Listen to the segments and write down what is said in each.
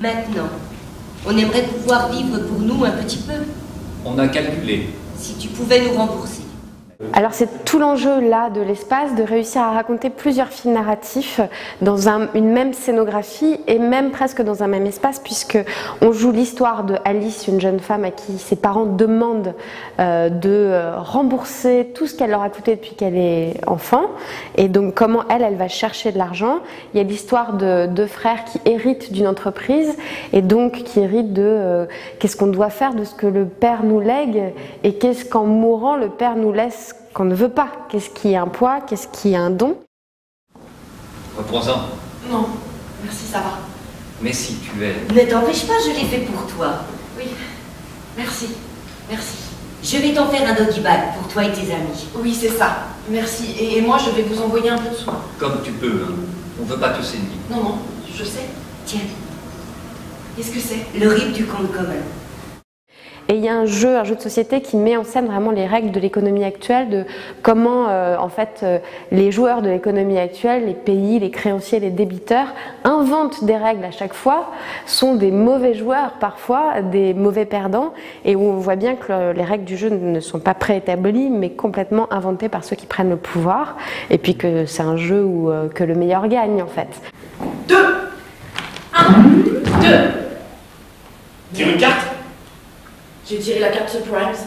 Maintenant, on aimerait pouvoir vivre pour nous un petit peu. On a calculé. Si tu pouvais nous rembourser. Alors c'est tout l'enjeu là de l'espace, de réussir à raconter plusieurs fils narratifs dans une même scénographie et même presque dans un même espace, puisque on joue l'histoire de Alice, une jeune femme à qui ses parents demandent de rembourser tout ce qu'elle leur a coûté depuis qu'elle est enfant, et donc comment elle va chercher de l'argent. Il y a l'histoire de deux frères qui héritent d'une entreprise et donc qui héritent de qu'est-ce qu'on doit faire de ce que le père nous lègue et qu'est-ce qu'en mourant le père nous laisse qu'on ne veut pas. Qu'est-ce qui est un poids, qu'est-ce qui est un don? Reprends-en. Non, merci, ça va. Mais si tu es... Ne t'empêche pas, je l'ai fait pour toi. Oui, merci, merci. Je vais t'en faire un doggy bag pour toi et tes amis. Oui, c'est ça, merci. Et moi, je vais vous envoyer un peu de soin. Comme tu peux, hein. On veut pas te saigner. Non, non, je sais. Tiens, Qu'est-ce que c'est? le RIP du compte commun. Et il y a un jeu de société qui met en scène vraiment les règles de l'économie actuelle, de comment en fait les joueurs de l'économie actuelle, les pays, les créanciers, les débiteurs inventent des règles à chaque fois, sont des mauvais joueurs parfois, des mauvais perdants, et où on voit bien que les règles du jeu ne sont pas préétablies mais complètement inventées par ceux qui prennent le pouvoir, et puis que c'est un jeu où que le meilleur gagne en fait. 2 1 2 Tire une carte. J'ai tiré la carte Surprise.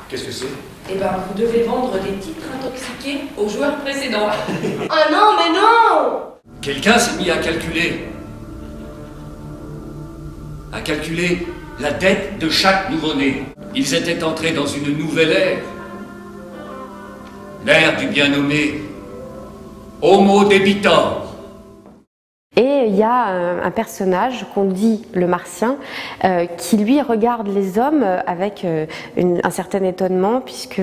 Qu'est-ce que c'est? Eh ben, vous devez vendre des titres intoxiqués aux joueurs précédents. Oh non, mais non! Quelqu'un s'est mis à calculer. À calculer la dette de chaque nouveau-né. Ils étaient entrés dans une nouvelle ère. L'ère du bien nommé Homo debitor. Et il y a un personnage qu'on dit le Martien qui lui regarde les hommes avec un certain étonnement, puisque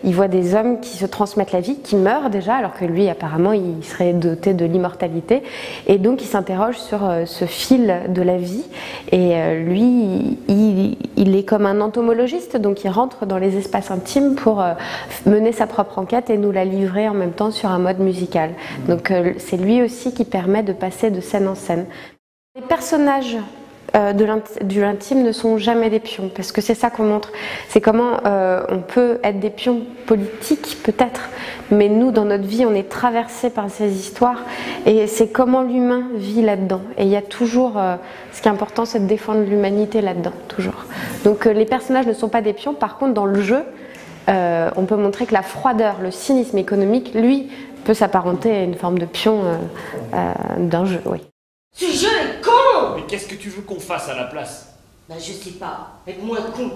il voit des hommes qui se transmettent la vie, qui meurent déjà, alors que lui apparemment il serait doté de l'immortalité, et donc il s'interroge sur ce fil de la vie, et lui il est comme un entomologiste, donc il rentre dans les espaces intimes pour mener sa propre enquête et nous la livrer en même temps sur un mode musical. Donc c'est lui aussi qui permet de passer de scène en scène. Les personnages de l'intime ne sont jamais des pions, parce que c'est ça qu'on montre, c'est comment on peut être des pions politiques peut-être, mais nous dans notre vie on est traversé par ces histoires, et c'est comment l'humain vit là-dedans, et il y a toujours, ce qui est important c'est de défendre l'humanité là-dedans, toujours. Donc les personnages ne sont pas des pions, par contre dans le jeu, on peut montrer que la froideur, le cynisme économique, lui, peut s'apparenter à une forme de pion d'un jeu, oui. Ce jeu est con! Mais qu'est-ce que tu veux qu'on fasse à la place? Bah je sais pas, être moins con.